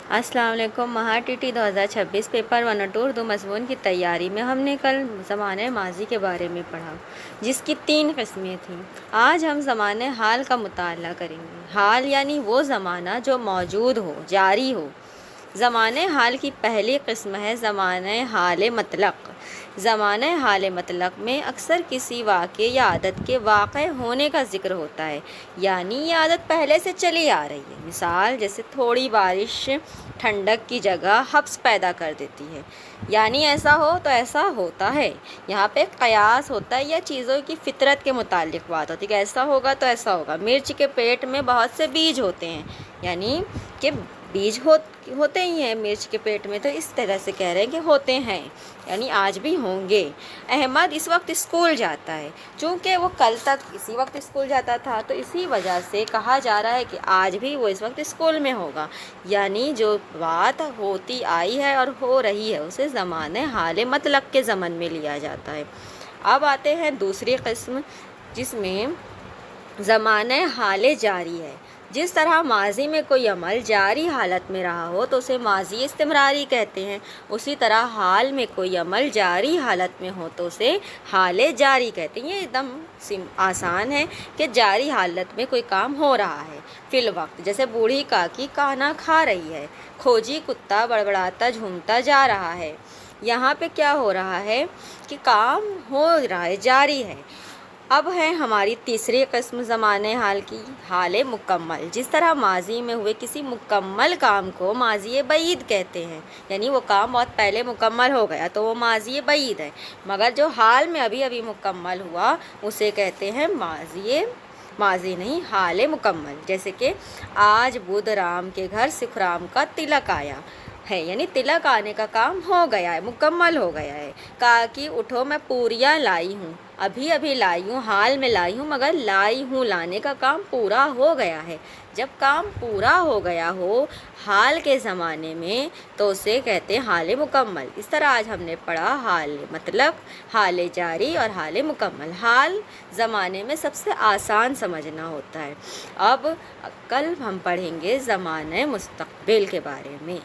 السلام علیکم۔ مہا T T 2026 paper 1 اور 2 اردو مضمون کی تیاری میں ہم نے کل زمانۂ ماضی کے بارے میں پڑھا، جس کی 3 قسمیں تھیں۔ آج ہم زمانۂ حال کا مطالعہ کریں گے۔ حال یعنی وہ زمانہ جو موجود ہو، جاری ہو۔ زمانۂ حال کی پہلی قسم ہے زمانۂ حال مطلق۔ زمانۂ حال مطلق میں اکثر کسی واقعے یا عادت کے واقع ہونے کا ذکر ہوتا ہے، یعنی یہ عادت پہلے سے چلی آ رہی ہے۔ مثال جیسے تھوڑی بارش ٹھنڈک کی جگہ حبس پیدا کر دیتی ہے، یعنی ایسا ہو تو ایسا ہوتا ہے۔ یہاں پہ قیاس ہوتا ہے یا چیزوں کی فطرت کے متعلق بات ہوتی ہے کہ ایسا ہوگا تو ایسا ہوگا۔ مرچ کے پیٹ میں بہت سے بیج ہوتے ہیں، یعنی کہ بیج ہوتے ہی ہیں مرچ کے پیٹ میں، تو اس طرح سے کہہ رہے ہیں کہ ہوتے ہیں، یعنی آج بھی ہوں گے۔ احمد اس وقت اسکول جاتا ہے۔ چونکہ وہ کل تک اسی وقت اسکول جاتا تھا، تو اسی وجہ سے کہا جا رہا ہے کہ آج بھی وہ اس وقت اسکول میں ہوگا، یعنی جو بات ہوتی آئی ہے اور ہو رہی ہے اسے زمانۂ حال مطلق کے ضمن میں لیا جاتا ہے۔ اب آتے ہیں دوسری قسم، جس میں زمانۂ حال جاری ہے۔ جس طرح ماضی میں کوئی عمل جاری حالت میں رہا ہو تو اسے ماضی استمراری کہتے ہیں، اسی طرح حال میں کوئی عمل جاری حالت میں ہو تو اسے حال جاری کہتے ہیں۔ یہ ایک دم آسان ہے کہ جاری حالت میں کوئی کام ہو رہا ہے فی الوقت، جیسے بوڑھی کاکی کھانا کھا رہی ہے، کھوجی کتا بڑبڑاتا جھومتا جا رہا ہے۔ یہاں پہ کیا ہو رہا ہے کہ کام ہو رہا ہے، جاری ہے۔ اب ہے ہماری تیسری قسم زمانۂ حال کی، حال مکمل۔ جس طرح ماضی میں ہوئے کسی مکمل کام کو ماضی بعید کہتے ہیں، یعنی وہ کام بہت پہلے مکمل ہو گیا تو وہ ماضی بعید ہے، مگر جو حال میں ابھی ابھی مکمل ہوا اسے کہتے ہیں ماضی نہیں، حال مکمل۔ جیسے کہ آج بدھ رام کے گھر سکھ رام کا تلک آیا ہے، یعنی تلک آنے کا کام ہو گیا ہے، مکمل ہو گیا ہے۔ کاکی اٹھو میں پوریاں لائی ہوں، ابھی ابھی لائی ہوں، حال میں لائی ہوں، مگر لائی ہوں لانے کا کام پورا ہو گیا ہے۔ جب کام پورا ہو گیا ہو حال کے زمانے میں تو اسے کہتے ہیں حال مکمل۔ اس طرح آج ہم نے پڑھا حال مطلق، حال جاری اور حال مکمل۔ حال زمانے میں سب سے آسان سمجھنا ہوتا ہے۔ اب کل ہم پڑھیں گے زمانۂ مستقبل کے بارے میں۔